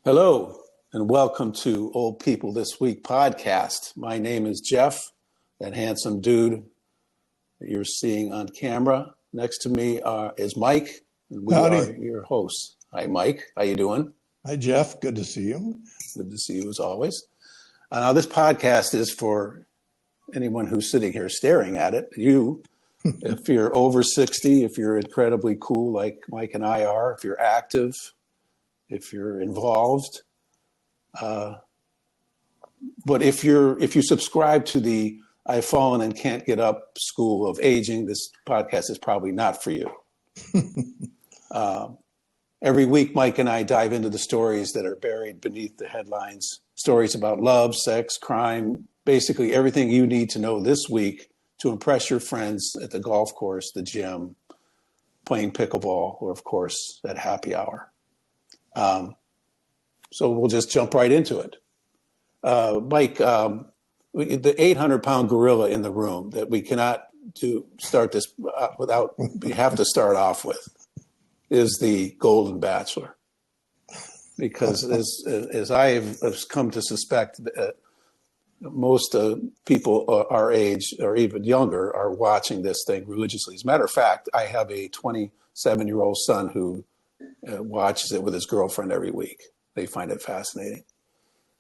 Hello, and welcome to Old People This Week podcast. My name is Jeff, that handsome dude that you're seeing on camera. Next to me is Mike, and we Howdy. are your hosts. Hi, Mike. How you doing? Hi, Jeff. Good to see you. Good to see you as always. Now, this podcast is for anyone who's sitting here staring at it. You, if you're over 60, if you're incredibly cool like Mike and I are, if you're active, if you're involved. But if you subscribe to the I've fallen and can't get up school of aging, this podcast is probably not for you. Every week, Mike and I dive into the stories that are buried beneath the headlines, stories about love, sex, crime, basically everything you need to know this week to impress your friends at the golf course, the gym, playing pickleball, or of course, at happy hour. So we'll just jump right into it. Mike, the 800-pound gorilla in the room that we cannot start this without, we have to start off with, is the Golden Bachelor. Because as I have come to suspect, most people our age or even younger are watching this thing religiously. As a matter of fact, I have a 27-year-old son who watches it with his girlfriend every week. They find it fascinating.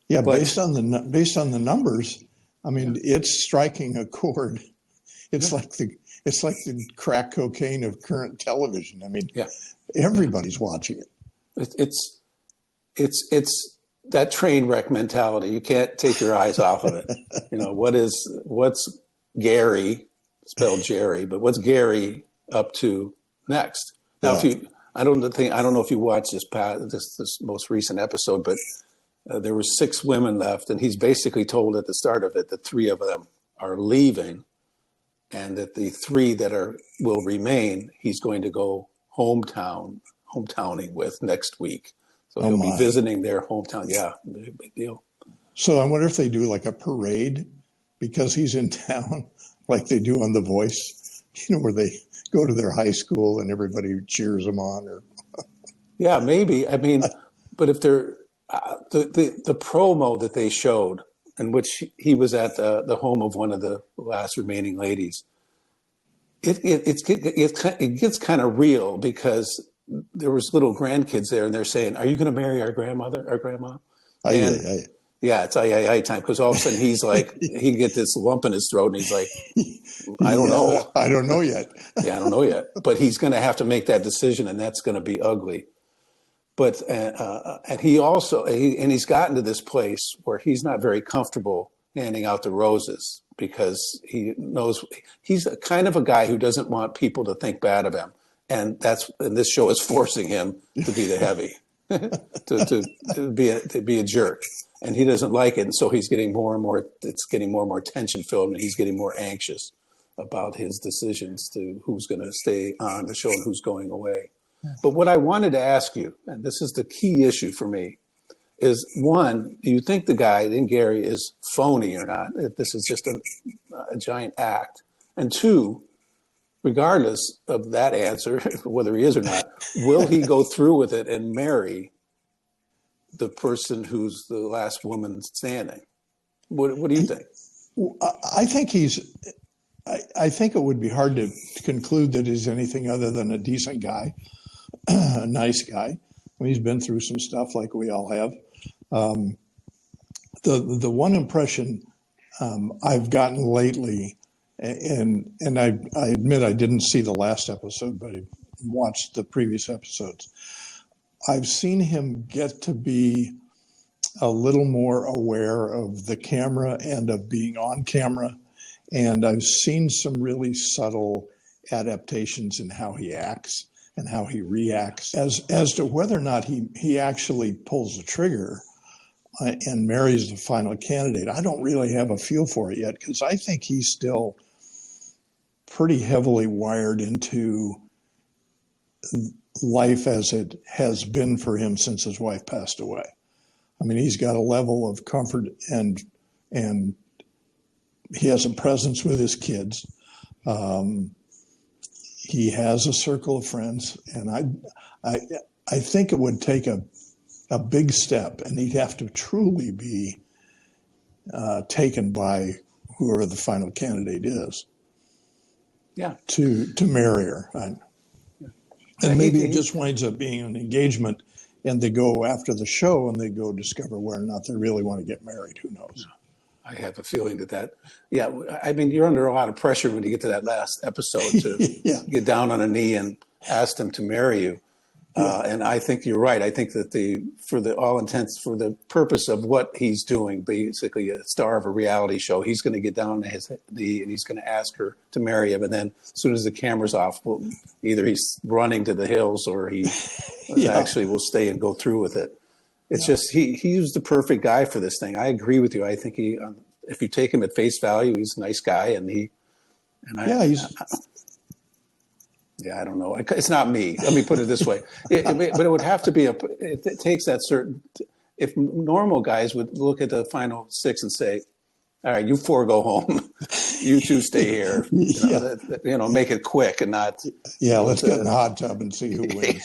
Yeah, but based on the numbers, I mean, it's striking a chord. It's like the crack cocaine of current television. I mean, everybody's watching it. It's that train wreck mentality. You can't take your eyes off of it. You know, what's Gary, spelled Jerry, but what's Gary up to next? Now, I don't know if you watched this most recent episode, but there were 6 women left, and he's basically told at the start of it that 3 of them are leaving, and that the 3 that will remain, he's going to go hometowning with next week. So he'll be visiting their hometown. Yeah, big deal. So I wonder if they do like a parade because he's in town, like they do on The Voice, where they go to their high school and everybody cheers them on. Or yeah, maybe. I mean, but if they're the promo that they showed, in which he was at the home of one of the last remaining ladies, it gets kind of real because there was little grandkids there, and they're saying, "Are you going to marry our grandma?" Yeah, it's ay time, because all of a sudden he's like, he get this lump in his throat, and he's like, I don't know. I don't know yet. Yeah, I don't know yet. But he's going to have to make that decision, and that's going to be ugly. But and he's gotten to this place where he's not very comfortable handing out the roses because he knows he's kind of a guy who doesn't want people to think bad of him, and this show is forcing him to be the heavy, to be a jerk. And he doesn't like it, and so he's getting more and more. It's getting more and more tension filled, and he's getting more anxious about his decisions to who's going to stay on the show and who's going away. But what I wanted to ask you, and this is the key issue for me, is one: do you think the guy, Gary, is phony or not? If this is just a giant act, and 2, regardless of that answer, whether he is or not, will he go through with it and marry the person who's the last woman standing? What do you think? I think I think it would be hard to conclude that he's anything other than a decent guy, a nice guy. I mean, he's been through some stuff like we all have. The one impression I've gotten lately, and I admit I didn't see the last episode, but I watched the previous episodes. I've seen him get to be a little more aware of the camera and of being on camera. And I've seen some really subtle adaptations in how he acts and how he reacts. As to whether or not he actually pulls the trigger and marries the final candidate, I don't really have a feel for it yet, because I think he's still pretty heavily wired into life as it has been for him since his wife passed away. I mean, he's got a level of comfort and he has a presence with his kids. He has a circle of friends, and I think it would take a a big step, and he'd have to truly be taken by whoever the final candidate is Yeah. to marry her. And maybe it just winds up being an engagement, and they go after the show and they go discover whether or not they really want to get married. Who knows? I have a feeling that, yeah, I mean, you're under a lot of pressure when you get to that last episode to Yeah. get down on a knee and ask them to marry you. And I think you're right. I think that for the purpose of what he's doing, basically a star of a reality show, he's going to get down on his knee and he's going to ask her to marry him. And then as soon as the camera's off, well, either he's running to the hills or he actually will stay and go through with it. It's just he was the perfect guy for this thing. I agree with you. I think if you take him at face value, he's a nice guy, I don't know. It's not me. Let me put it this way. But it would have to be it takes that certain. If normal guys would look at the final six and say, "All right, you four go home. You two stay here. Make it quick and not." Yeah, let's get in the hot tub and see who wins.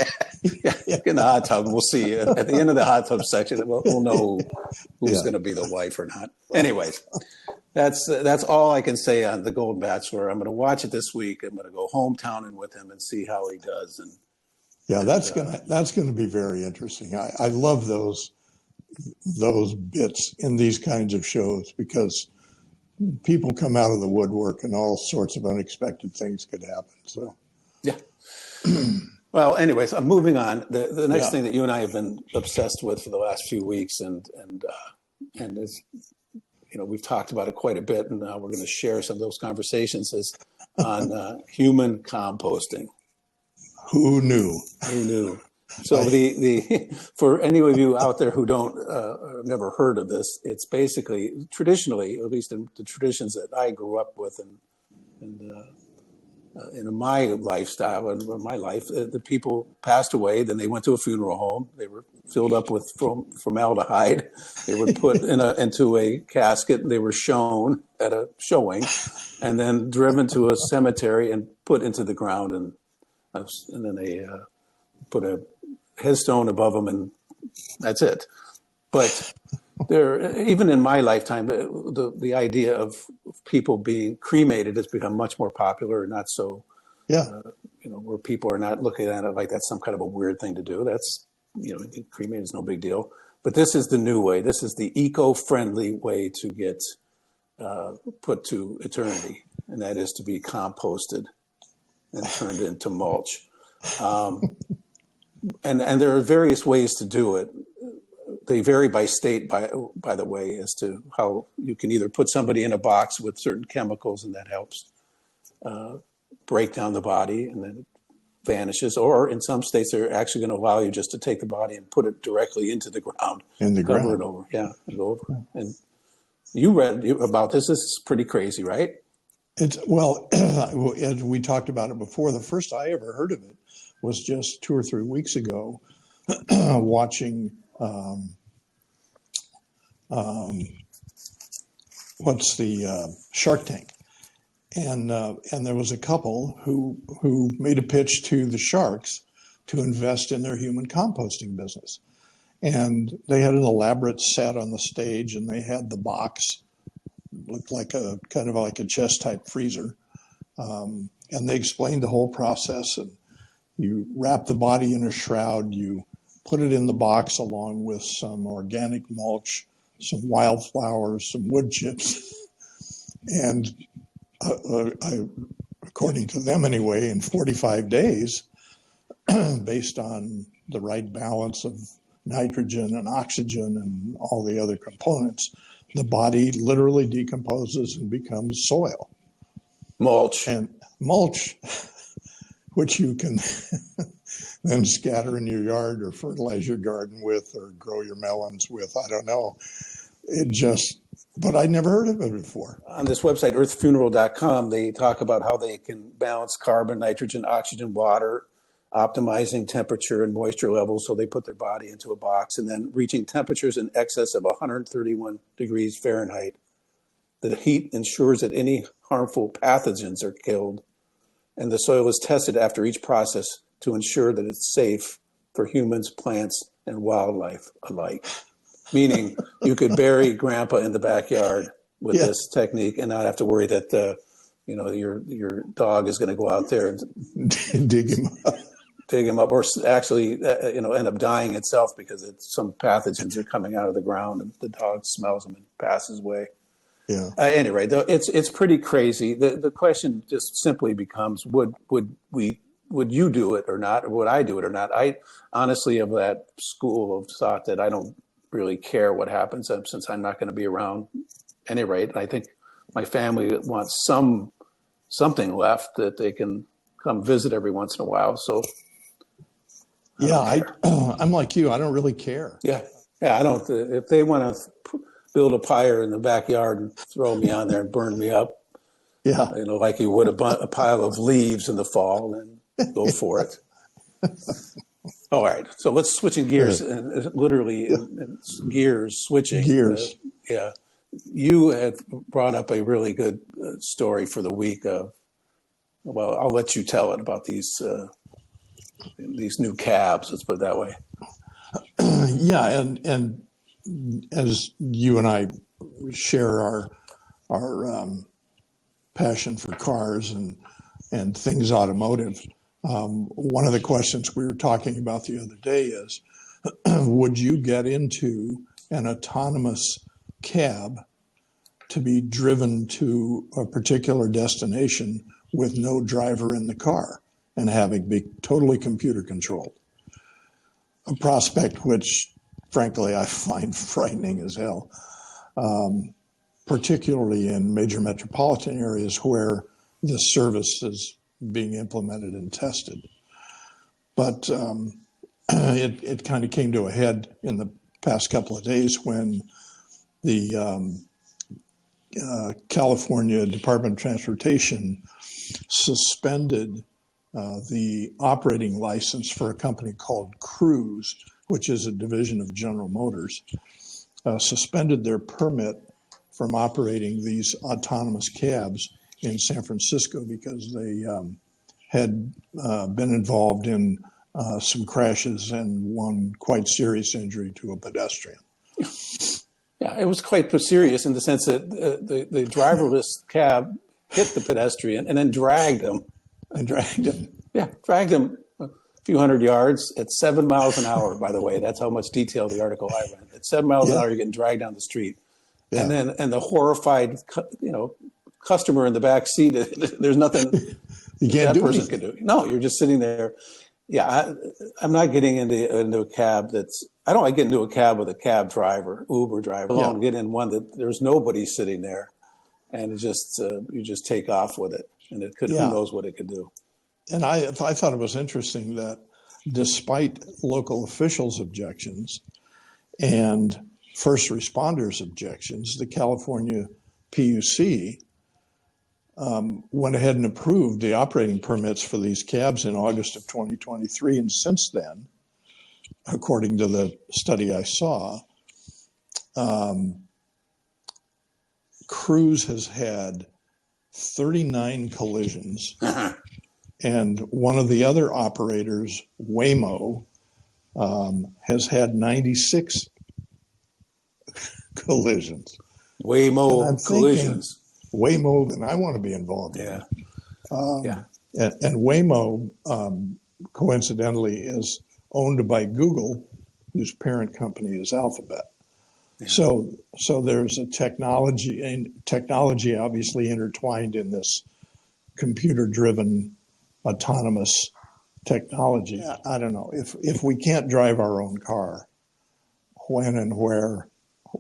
Get in the hot tub. We'll see. At the end of the hot tub section, we'll know who's going to be the wife or not. Anyways. That's all I can say on The Golden Bachelor. I'm going to watch it this week. I'm going to go hometowning with him and see how he does. That's gonna be very interesting. I love those bits in these kinds of shows because people come out of the woodwork and all sorts of unexpected things could happen. So yeah. Well, anyways, I'm moving on. The next thing that you and I have been obsessed with for the last few weeks, and it's. We've talked about it quite a bit, and now we're going to share some of those conversations is on human composting. Who knew? Who knew? So for any of you out there who don't never heard of this, it's basically traditionally, at least in the traditions that I grew up with, and in my lifestyle and my life, the people passed away. Then they went to a funeral home. They were filled up with formaldehyde. They were put into a casket. They were shown at a showing, and then driven to a cemetery and put into the ground. And then they put a headstone above them, and that's it. But even in my lifetime, the idea of people being cremated has become much more popular, not so, where people are not looking at it like that's some kind of a weird thing to do. That's, cremated is no big deal. But this is the new way. This is the eco-friendly way to get put to eternity, and that is to be composted and turned into mulch. And there are various ways to do it. They vary by state, by the way, as to how you can either put somebody in a box with certain chemicals and that helps break down the body and then it vanishes. Or in some states, they're actually going to allow you just to take the body and put it directly into the ground. Cover it over. Yeah, and go over. And you read about this. This is pretty crazy, right? As we talked about it before, the first I ever heard of it was just 2 or 3 weeks ago, watching Shark Tank, and there was a couple who made a pitch to the sharks to invest in their human composting business, and they had an elaborate set on the stage, and they had the box looked like a kind of like a chest type freezer, and they explained the whole process. And you wrap the body in a shroud, you put it in the box along with some organic mulch, some wildflowers, some wood chips. And according to them anyway, in 45 days, based on the right balance of nitrogen and oxygen and all the other components, the body literally decomposes and becomes soil. Mulch. And mulch, which you can then scatter in your yard or fertilize your garden with or grow your melons with. I don't know. But I'd never heard of it before. On this website, earthfuneral.com, they talk about how they can balance carbon, nitrogen, oxygen, water, optimizing temperature and moisture levels. So they put their body into a box and then reaching temperatures in excess of 131 degrees Fahrenheit. The heat ensures that any harmful pathogens are killed, and the soil is tested after each process to ensure that it's safe for humans, plants, and wildlife alike. Meaning you could bury grandpa in the backyard with Yeah. this technique and not have to worry that your dog is going to go out there and Dig him up. dig him up, or actually end up dying itself because some pathogens are coming out of the ground and the dog smells them and passes away. Yeah. Anyway, it's pretty crazy. The question just simply becomes: would you do it or not, or would I do it or not? I honestly of that school of thought that I don't really care what happens since I'm not going to be around at any rate. I think my family wants something left that they can come visit every once in a while. So I'm like you. I don't really care. yeah, I don't. If they want to build a pyre in the backyard and throw me on there and burn me up, Yeah. like you would a pile of leaves in the fall, and go for it. All right, so let's switching gears, and literally gears switching. Gears. Yeah, you had brought up a really good story for the week of. Well, I'll let you tell it about these new cabs. Let's put it that way. Yeah, and as you and I share our passion for cars and things automotive, one of the questions we were talking about the other day is, would you get into an autonomous cab to be driven to a particular destination with no driver in the car and having be totally computer controlled? A prospect which, frankly, I find frightening as hell, particularly in major metropolitan areas where this service is being implemented and tested. But it kind of came to a head in the past couple of days when the California Department of Transportation suspended the operating license for a company called Cruise, which is a division of General Motors, suspended their permit from operating these autonomous cabs in San Francisco because they had been involved in some crashes and one quite serious injury to a pedestrian. Yeah, it was quite serious in the sense that the driverless cab hit the pedestrian and then dragged him. Yeah, dragged him a few hundred yards at 7 miles an hour, by the way. That's how much detail the article I read. At 7 miles an hour, you're getting dragged down the street. Yeah. And the horrified, customer in the back seat, there's nothing that person can do. No, you're just sitting there. Yeah, I'm not getting into a cab I don't like getting into a cab with a cab driver, Uber driver. I don't get in one that there's nobody sitting there. And it just, you just take off with it. And who knows what it could do. And I thought it was interesting that despite local officials' objections and first responders' objections, the California PUC went ahead and approved the operating permits for these cabs in August of 2023. And since then, according to the study I saw, Cruise has had 39 collisions. And one of the other operators, Waymo, has had 96 collisions. Waymo collisions. Waymo, then I want to be involved in. Yeah. And Waymo, coincidentally, is owned by Google, whose parent company is Alphabet. Yeah. So there's a technology obviously intertwined in this computer-driven autonomous technology. I don't know if we can't drive our own car when and where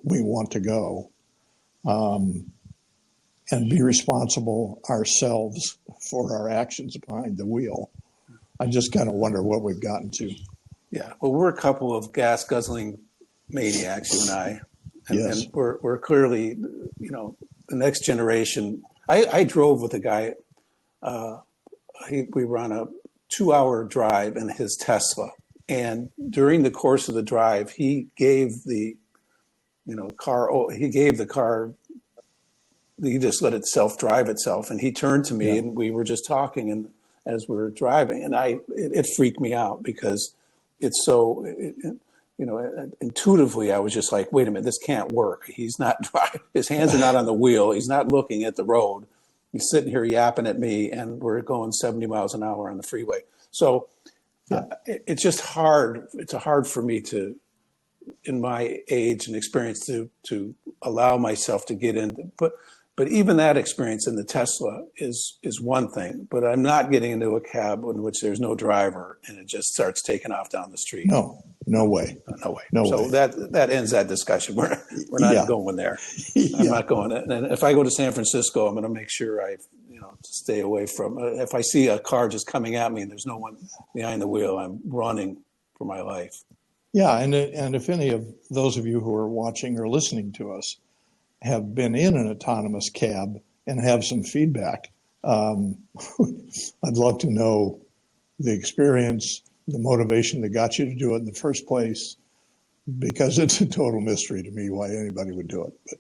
we want to go, and be responsible ourselves for our actions behind the wheel. I just kind of wonder what we've gotten to. Yeah, well, we're a couple of gas guzzling maniacs, you and I, Yes. And we're clearly, the next generation. I drove with a guy. We were on a 2-hour drive in his Tesla, and during the course of the drive, he gave the car. He gave the car. He just let it drive itself, and he turned to me, and we were just talking, and as we were driving, and it freaked me out because it's so. intuitively, I was just like, wait a minute, this can't work. He's not driving. His hands are not on the wheel. He's not looking at the road. He's sitting here yapping at me, and we're going 70 miles an hour on the freeway. So it's just hard. It's hard for me to, in my age and experience, to allow myself to get in. But even that experience in the Tesla is one thing. But I'm not getting into a cab in which there's no driver and it just starts taking off down the street. No way. No way. No So way. that ends that discussion. We're not going there. I'm not going. And if I go to San Francisco, I'm going to make sure I stay away from. If I see a car just coming at me and there's no one behind the wheel, I'm running for my life. Yeah, and if any of those of you who are watching or listening to us have been in an autonomous cab and have some feedback, I'd love to know the experience, the motivation that got you to do it in the first place, because it's a total mystery to me why anybody would do it. But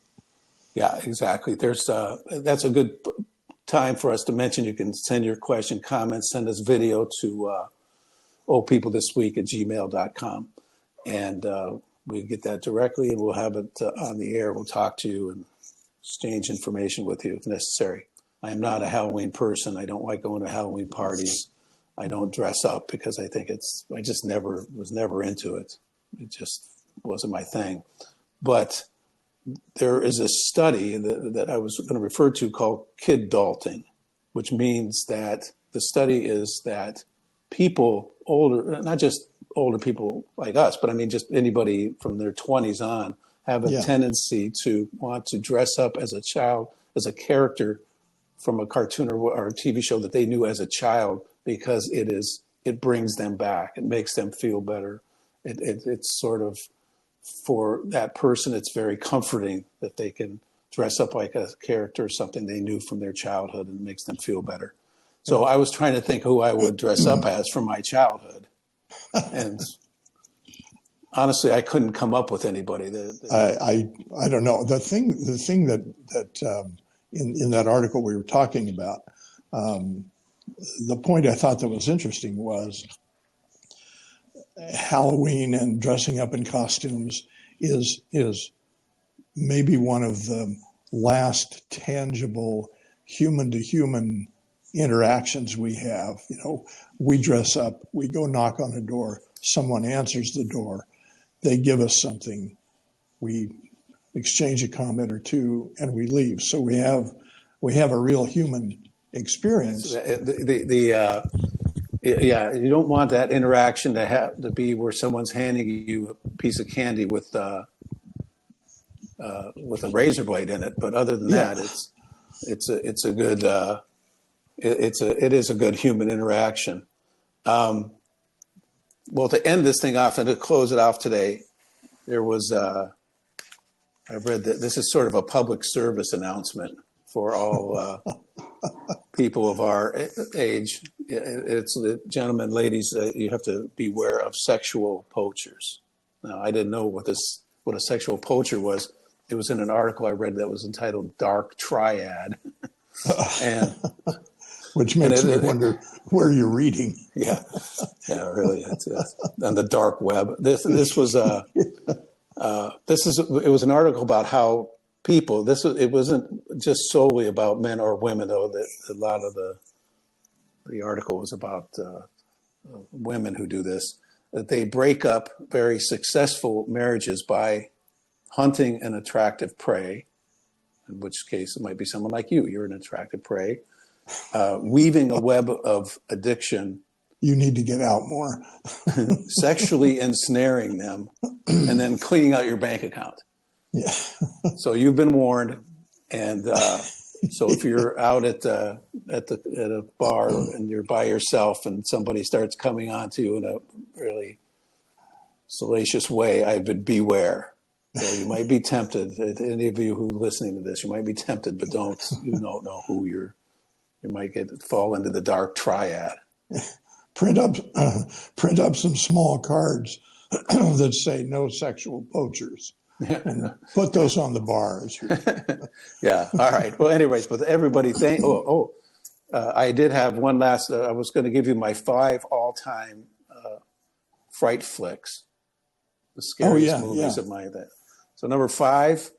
yeah, exactly. That's a good time for us to mention. You can send your question, comments, send us video to oldpeoplethisweek@gmail.com. And we get that directly, and we'll have it on the air. We'll talk to you and exchange information with you if necessary. I am not a Halloween person. I don't like going to Halloween parties. I don't dress up because I think I just was never into it. It just wasn't my thing. But there is a study that I was going to refer to called kid-adulting, which means that the study is that people older, not just older people like us, but I mean just anybody from their 20s on, have a tendency to want to dress up as a child, as a character from a cartoon or a TV show that they knew as a child, because it brings them back. It makes them feel better. It's sort of, for that person, it's very comforting that they can dress up like a character or something they knew from their childhood, and it makes them feel better. So I was trying to think who I would dress up as from my childhood. And honestly, I couldn't come up with anybody. I don't know. The thing that in that article we were talking about, the point I thought that was interesting was Halloween and dressing up in costumes is maybe one of the last tangible human to human interactions we have. We dress up, we go knock on a door, someone answers the door, they give us something, we exchange a comment or two, and we leave. So we have a real human experience. Yeah, you don't want that interaction to be where someone's handing you a piece of candy with a razor blade in it. But other than that, it is a good human interaction. Well, to end this thing off and to close it off today, there was I read that this is sort of a public service announcement for all people of our age. It's the gentlemen, ladies, you have to beware of sexual poachers. Now, I didn't know what a sexual poacher was. It was in an article I read that was entitled "Dark Triad," and which makes me wonder where you're reading. Yeah, really. It's on the dark web. It was an article about how people. It wasn't just solely about men or women, though. That a lot of the article was about women who do this. That they break up very successful marriages by hunting an attractive prey, in which case it might be someone like you. You're an attractive prey. Weaving a web of addiction. You need to get out more. Sexually ensnaring them, and then cleaning out your bank account. Yeah. So you've been warned, and so if you're out at a bar and you're by yourself, and somebody starts coming on to you in a really salacious way, I would beware. So you might be tempted. Any of you who are listening to this, you might be tempted, but you don't know who you might fall into the dark triad. Print up some small cards that say "No sexual poachers," and put those on the bars. Yeah. All right. Well, anyways, but everybody, I did have one last. I was going to give you my 5 all-time fright flicks, the scariest yeah, movies yeah. of my that. So number 5,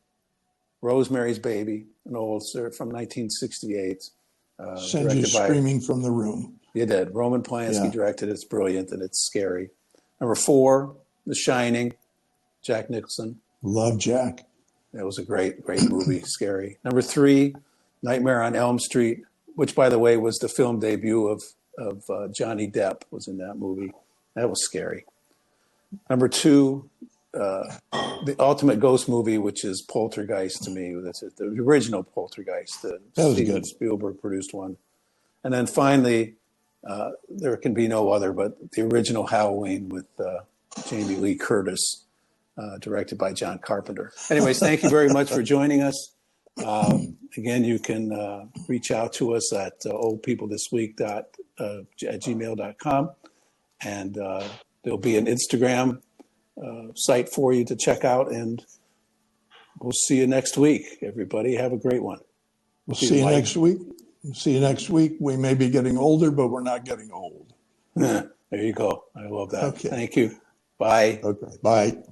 Rosemary's Baby, an old from 1968, Send you directed by, screaming from the room. you did, Roman Polanski Yeah. directed. It's brilliant and it's scary. Number 4, The Shining, Jack Nicholson. Love Jack. That was a great, great movie, scary. Number 3, Nightmare on Elm Street, which, by the way, was the film debut of Johnny Depp, was in that movie. That was scary. Number 2, the ultimate ghost movie, which is Poltergeist to me. That's it, the original Poltergeist, the That was Steven good. Spielberg produced one. And then finally, there can be no other, but the original Halloween with Jamie Lee Curtis, directed by John Carpenter. Anyways, thank you very much for joining us. Again, you can reach out to us at oldpeoplethisweek@gmail.com. And there'll be an Instagram site for you to check out. And we'll see you next week, everybody. Have a great one. We'll see you next week. See you next week. We may be getting older, but we're not getting old. There you go. I love that. Okay. Thank you. Bye. Okay. Bye.